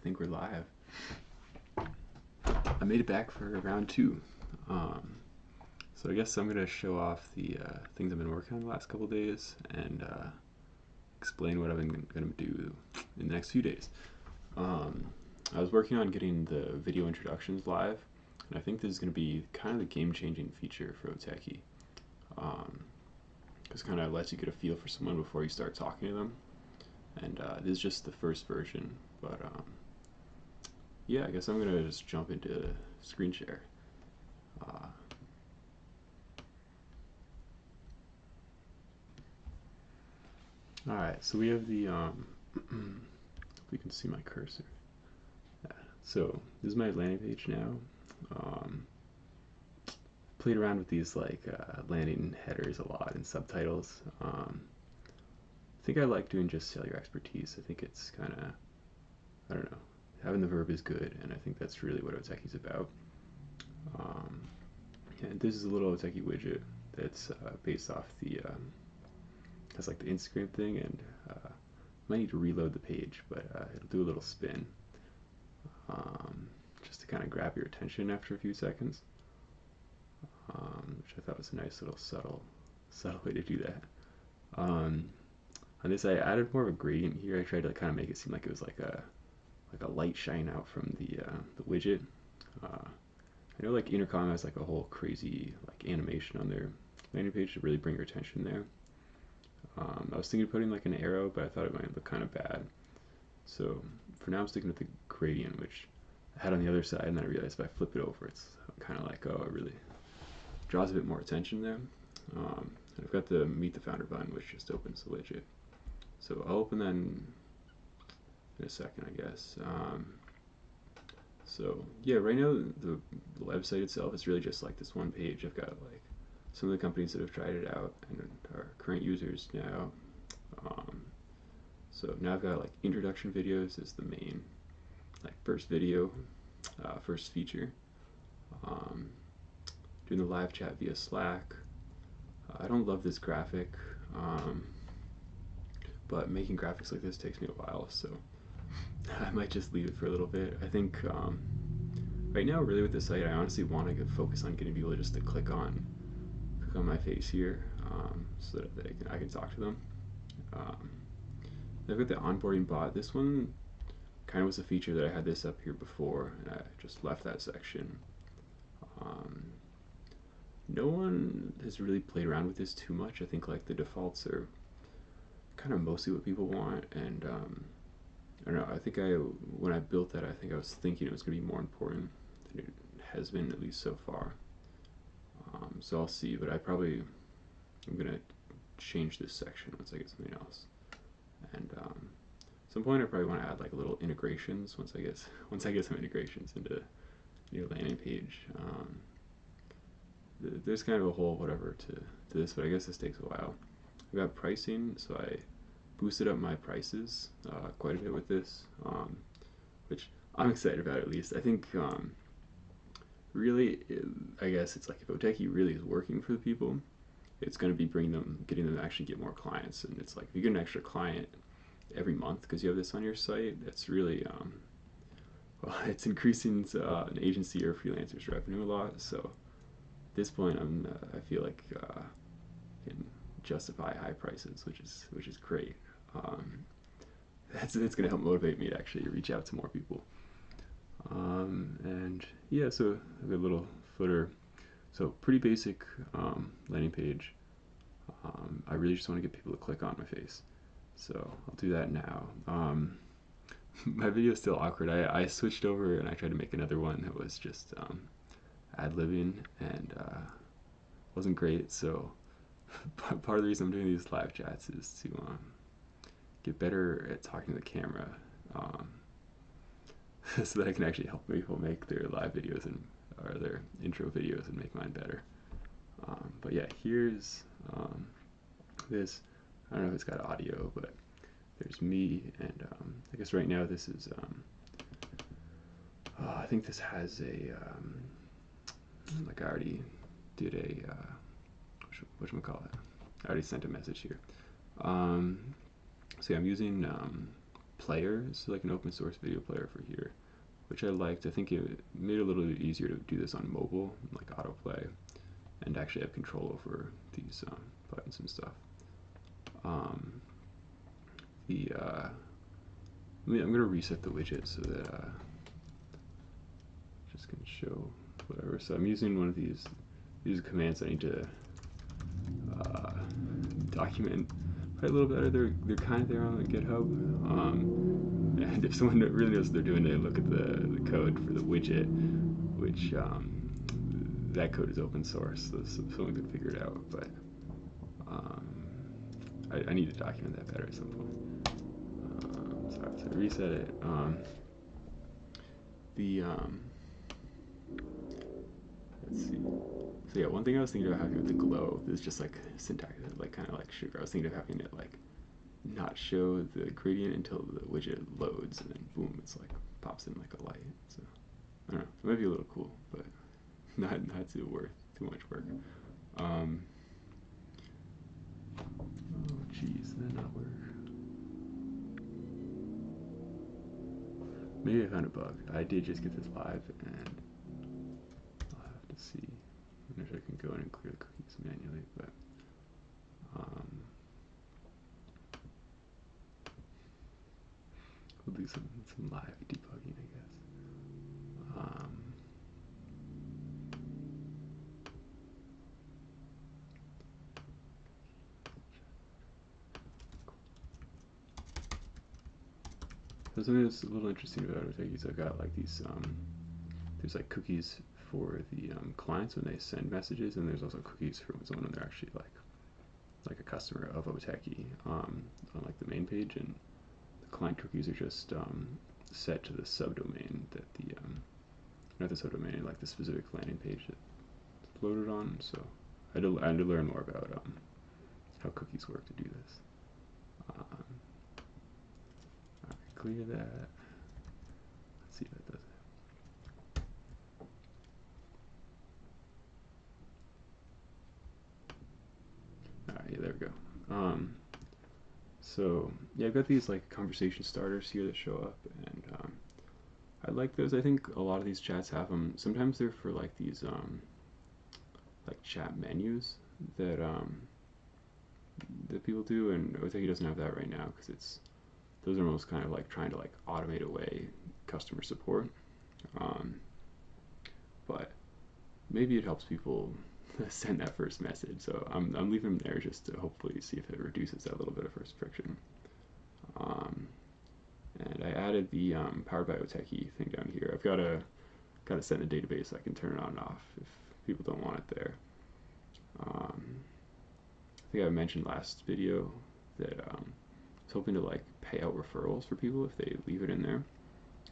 think we're live. I made it back for round two. So I guess I'm gonna show off the things I've been working on the last couple days and explain what I'm gonna do in the next few days. I was working on getting the video introductions live, and I think this is gonna be kind of the game-changing feature for Otechie. Because kind of lets you get a feel for someone before you start talking to them. And this is just the first version, but yeah, I guess I'm gonna just jump into screen share. Alright, so we have the, if you can see my cursor. Yeah. So this is my landing page now. Played around with these like landing headers a lot and subtitles. I think I like doing just sell your expertise. I think it's kind of, I don't know, having the verb is good, and I think that's really what Otechie's about. And this is a little Otechie widget that's based off the, has like the Instagram thing, and might need to reload the page, but it'll do a little spin just to kind of grab your attention after a few seconds, which I thought was a nice little subtle way to do that. On this, I added more of a gradient here. I tried to kind of make it seem like it was like a light shine out from the widget. I know like Intercom has like a whole crazy like animation on their landing page to really bring your attention there. I was thinking of putting like an arrow, but I thought it might look kind of bad. So for now I'm sticking with the gradient, which I had on the other side, and then I realized if I flip it over, it's kind of like, oh, it really draws a bit more attention there. And I've got the Meet the Founder button, which just opens the widget. So I'll open that in a second, I guess. So yeah, right now the website itself is really just like this one page. I've got like some of the companies that have tried it out and are current users now. So now I've got like introduction videos as the main, like first video, first feature. Doing the live chat via Slack. I don't love this graphic, but making graphics like this takes me a while, so I might just leave it for a little bit. I think right now, really with the site, I honestly want to focus on getting people just to click on my face here, so that I can talk to them. I've got the onboarding bot. This one kind of was a feature that I had this up here before, and I just left that section. No one has really played around with this too much. I think like the defaults are kind of mostly what people want, and I don't know, I think when I built that, I think I was thinking it was going to be more important than it has been, at least so far. So I'll see, but I'm going to change this section once I get something else. And at some point I probably want to add like little integrations once I get some integrations into your landing page. There's kind of a whole whatever to this, but I guess this takes a while. I got pricing, so I boosted up my prices quite a bit with this, which I'm excited about at least. I think really, I guess it's like if Otechie really is working for the people, it's going to be getting them to actually get more clients. And it's like if you get an extra client every month because you have this on your site, that's really well, it's increasing an agency or freelancer's revenue a lot. So at this point, I feel like I can justify high prices, which is great. It's going to help motivate me to actually reach out to more people. And yeah, so I've got a little footer. So pretty basic landing page. I really just want to get people to click on my face, so I'll do that now. My video is still awkward. I switched over and I tried to make another one that was just ad-libbing, and wasn't great. So part of the reason I'm doing these live chats is to get better at talking to the camera, so that I can actually help people make their live videos or their intro videos and make mine better. But yeah, here's this. I don't know if it's got audio, but there's me, and I guess right now this is, I think this has a, like I already did a, whatchamacallit, I already sent a message here. So yeah, I'm using player. It's like an open source video player for here, which I liked. I think it made it a little bit easier to do this on mobile, like autoplay, and actually have control over these buttons and stuff. Um, I'm gonna reset the widget so that just gonna show whatever. So I'm using one of these commands I need to uh, document probably a little better. They're kind of there on the GitHub. And if someone really knows what they're doing, they look at the code for the widget, which that code is open source, so someone could figure it out. But I need to document that better at some point. So I have to reset it. The let's see. So yeah, one thing I was thinking about having with the glow is just like syntax, like kind of like sugar. I was thinking of having it like not show the gradient until the widget loads, and then boom, it's like pops in like a light. So I don't know, it might be a little cool, but not too much work. Oh geez, did that not work? Maybe I found a bug. I did just get this live, and I'll have to see. I wonder if I can go in and clear the cookies manually, but we'll do some live debugging, I guess. So something that's a little interesting about Otechie is I've got like these, there's like cookies for the clients when they send messages, and there's also cookies for when they're actually like a customer of Otechie on like the main page, and the client cookies are just set to the subdomain that the not the subdomain, like the specific landing page that it's loaded on. So I had to learn more about how cookies work to do this. Clear that. Let's see if that does it. Alright, yeah, there we go. So yeah, I've got these like conversation starters here that show up, and I like those. I think a lot of these chats have them. Sometimes they're for like these like chat menus that that people do, and Otechie doesn't have that right now because those are almost kind of like trying to like automate away customer support. But maybe it helps people send that first message. So I'm leaving them there just to hopefully see if it reduces that little bit of first friction. And I added the Powered by Otechie thing down here. I've got to set in the database so I can turn it on and off if people don't want it there. I think I mentioned last video that I was hoping to like pay out referrals for people if they leave it in there.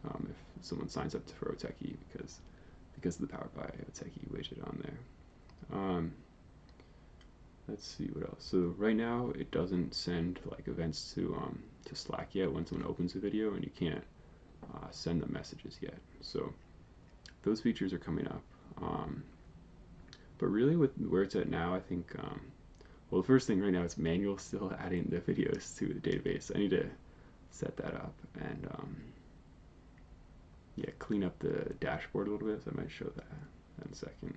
If someone signs up for Otechie because of the Powered by Otechie widget on there. Let's see what else. So right now it doesn't send like events to Slack yet when someone opens a video, and you can't send them messages yet. So those features are coming up. But really with where it's at now, I think well, the first thing right now is manual still adding the videos to the database. I need to set that up and yeah, clean up the dashboard a little bit, so I might show that in a second.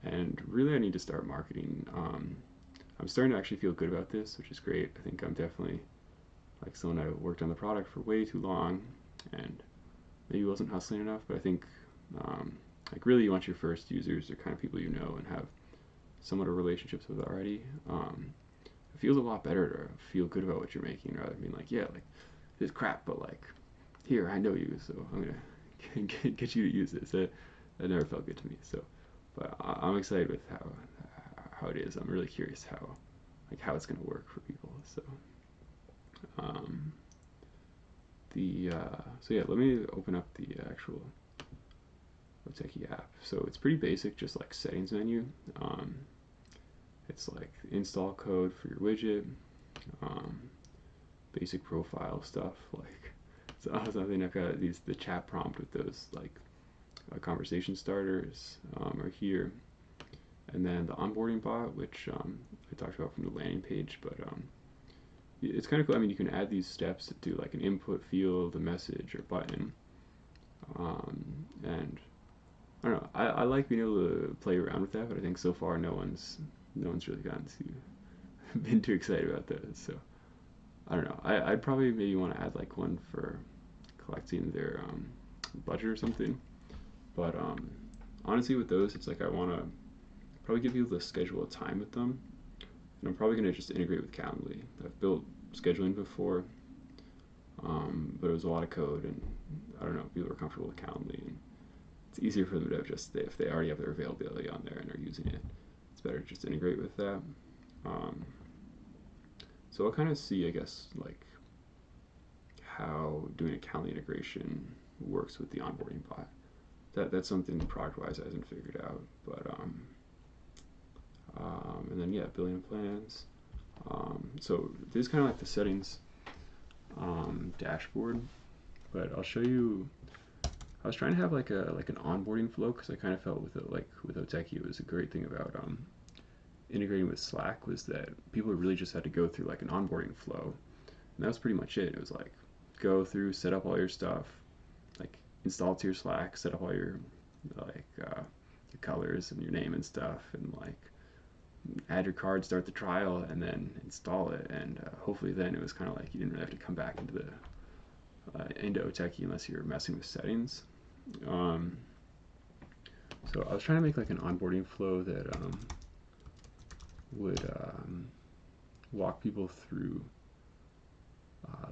And really I need to start marketing. I'm starting to actually feel good about this, which is great. I think I'm definitely like someone I worked on the product for way too long and maybe wasn't hustling enough, but I think like really you want your first users or kind of people you know and have somewhat of relationships with already. It feels a lot better to feel good about what you're making rather than being like, yeah, like this is crap, but like here I know you, so I'm gonna get you to use this. That never felt good to me. So, but I'm excited with how it is. I'm really curious how it's gonna work for people. So, so yeah, let me open up the actual Otechie app. So it's pretty basic, just like settings menu. It's like install code for your widget, basic profile stuff. Like so something I've got the chat prompt with those like conversation starters are here, and then the onboarding bot, which I talked about from the landing page, but it's kind of cool. I mean, you can add these steps to do like an input field, a message, or button. And I don't know. I like being able to play around with that, but I think so far no one's really gotten to been too excited about those. So I don't know. I'd probably maybe want to add like one for collecting their budget or something. But honestly, with those, it's like I want to probably give people to schedule a time with them, and I'm probably gonna just integrate with Calendly. I've built scheduling before, but it was a lot of code, and I don't know. People are comfortable with Calendly, and it's easier for them to just if they already have their availability on there and are using it. It's better to just integrate with that. Um, so I'll kind of see, I guess, like how doing a Calendly integration works with the onboarding bot. That's something product-wise I hasn't figured out, but and then yeah, billing plans. So this is kind of like the settings dashboard, but I'll show you. I was trying to have like an onboarding flow because I kind of felt with it like with Otechie it was a great thing about integrating with Slack was that people really just had to go through like an onboarding flow, and that was pretty much it. It was like go through, set up all your stuff, like install it to your Slack, set up all your like your colors and your name and stuff, and like add your card, start the trial, and then install it. And hopefully, then it was kind of like you didn't really have to come back into Otechie unless you're messing with settings. Um, so I was trying to make like an onboarding flow that would walk people through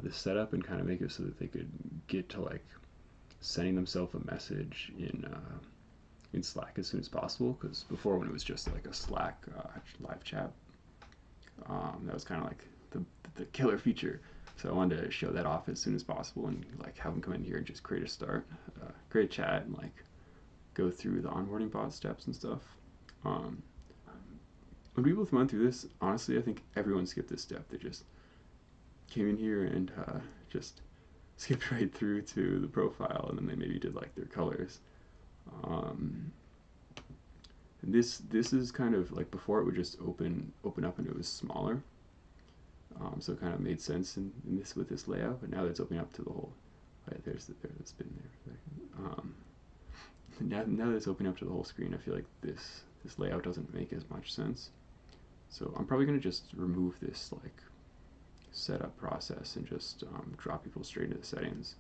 the setup and kind of make it so that they could get to like sending themselves a message in Slack as soon as possible. Because before, when it was just like a Slack live chat, that was kind of like the killer feature. So I wanted to show that off as soon as possible and like have them come in here and just create a chat, and like go through the onboarding bot steps and stuff. Um, when people went through this, honestly, I think everyone skipped this step. They just came in here and just skipped right through to the profile, and then they maybe did like their colors. Um, and this is kind of like before it would just open up and it was smaller. So it kind of made sense in this with this layout, but now that it's opening up to the whole. Right, there's been there. Now that it's opening up to the whole screen, I feel like this layout doesn't make as much sense. So I'm probably gonna just remove this like setup process and just drop people straight into the settings.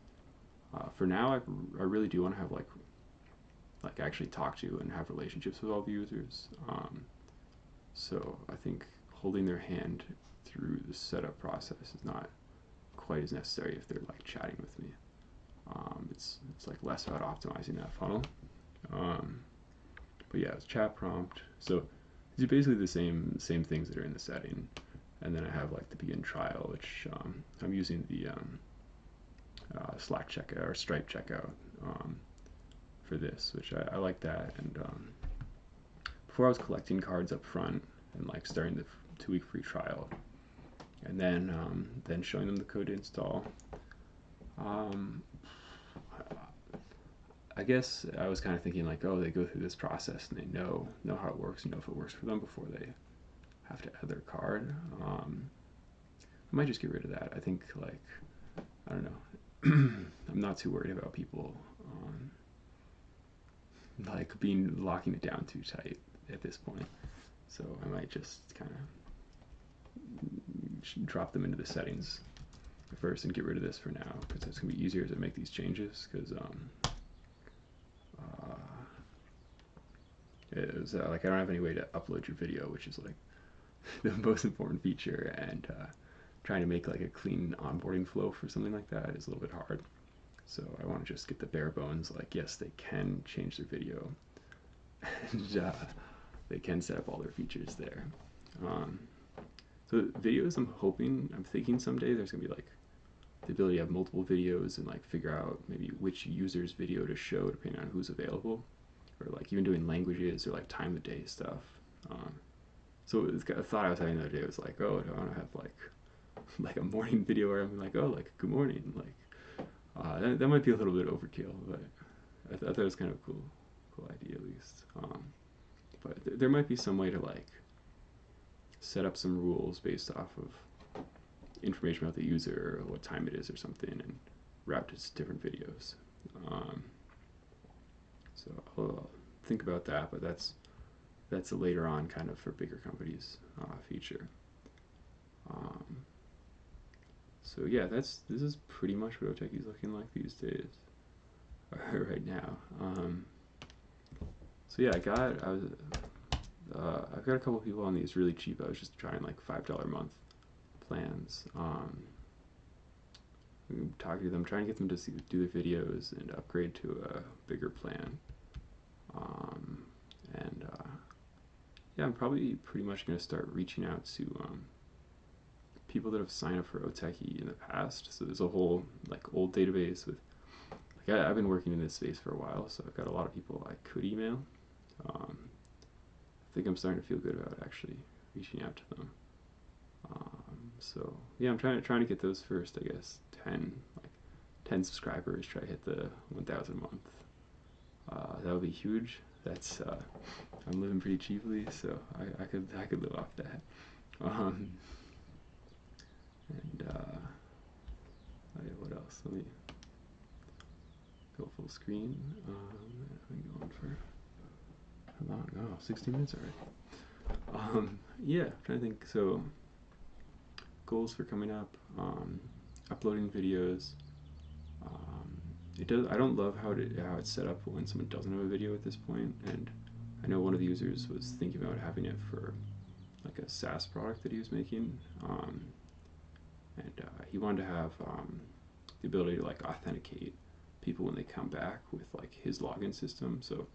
For now, I really do want to have like actually talk to and have relationships with all the users. So I think holding their hand through the setup process is not quite as necessary if they're like chatting with me. It's like less about optimizing that funnel. Um, but yeah, it's chat prompt. So these are basically the same things that are in the setting. And then I have like the begin trial, which I'm using the Slack checkout or Stripe checkout for this, which I like that. And before I was collecting cards up front and like starting the 2-week free trial, and then showing them the code to install. I guess I was kind of thinking like, oh, they go through this process and they know how it works and know if it works for them before they have to add their card. I might just get rid of that. I think like I don't know. I'm not too worried about people like locking it down too tight at this point. So I might just kind of drop them into the settings first and get rid of this for now because it's gonna be easier to make these changes because it was like I don't have any way to upload your video, which is like the most important feature, and trying to make like a clean onboarding flow for something like that is a little bit hard. So I want to just get the bare bones, like yes, they can change their video, and they can set up all their features there. So videos, I'm thinking someday there's gonna be like the ability to have multiple videos and like figure out maybe which user's video to show depending on who's available, or like even doing languages or like time of day stuff. So a thought I was having the other day was like, oh, do I want to have like a morning video where I'm like, oh, like good morning, like that might be a little bit overkill, but I thought that was kind of a cool idea at least. But there might be some way to like set up some rules based off of information about the user or what time it is or something and route to different videos. Um, so I'll think about that, but that's a later on kind of for bigger companies feature. Um, so yeah, this is pretty much what Otechie is looking like these days, right now. So yeah, I've got a couple people on these really cheap. I was just trying like $5 a month plans. Talking to them, trying to get them to do their videos and upgrade to a bigger plan. Um, and yeah, I'm probably pretty much going to start reaching out to people that have signed up for Otechie in the past. So there's a whole like old database with like I've been working in this space for a while, so I've got a lot of people I could email. I think I'm starting to feel good about actually reaching out to them. So yeah, I'm trying to get those first. I guess 10 subscribers. Try to hit the 1,000 a month. That would be huge. That's I'm living pretty cheaply, so I could live off that. Um, and what else? Let me go full screen. I'm going for how long? Oh, 16 minutes already. Yeah, I'm trying to think. So goals for coming up. Uploading videos. It does. I don't love how it's set up when someone doesn't have a video at this point, and I know one of the users was thinking about having it for like a SaaS product that he was making, and he wanted to have the ability to like authenticate people when they come back with like his login system. So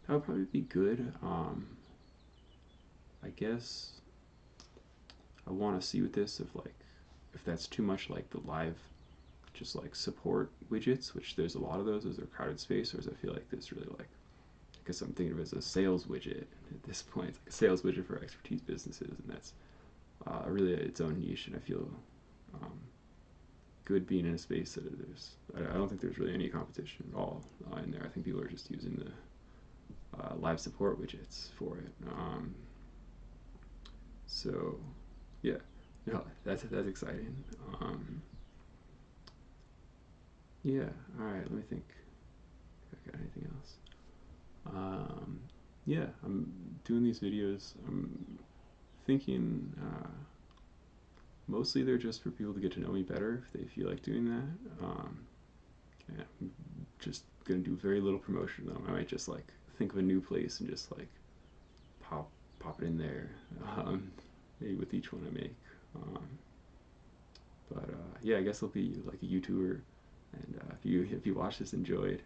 that would probably be good. I guess I want to see with this if that's too much like the live just like support widgets, which there's a lot of those. Is there crowded space, or does I feel like this really like? I guess I'm thinking of it as a sales widget at this point. It's like a sales widget for expertise businesses, and that's really its own niche. And I feel um, good being in a space that I don't think there's really any competition at all in there. I think people are just using the live support widgets for it. So yeah, no, that's exciting. Yeah, all right. Let me think. If I got anything else? Yeah, I'm doing these videos. I'm thinking mostly they're just for people to get to know me better if they feel like doing that. Yeah, I'm just gonna do very little promotion though. I might just like think of a new place and just like pop it in there. Maybe with each one I make. Um, but yeah, I guess I'll be like a YouTuber. And if you watch this, enjoyed,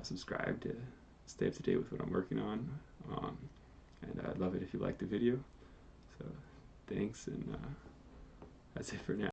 subscribe to stay up to date with what I'm working on. Um, and I'd love it if you liked the video. So thanks, and that's it for now.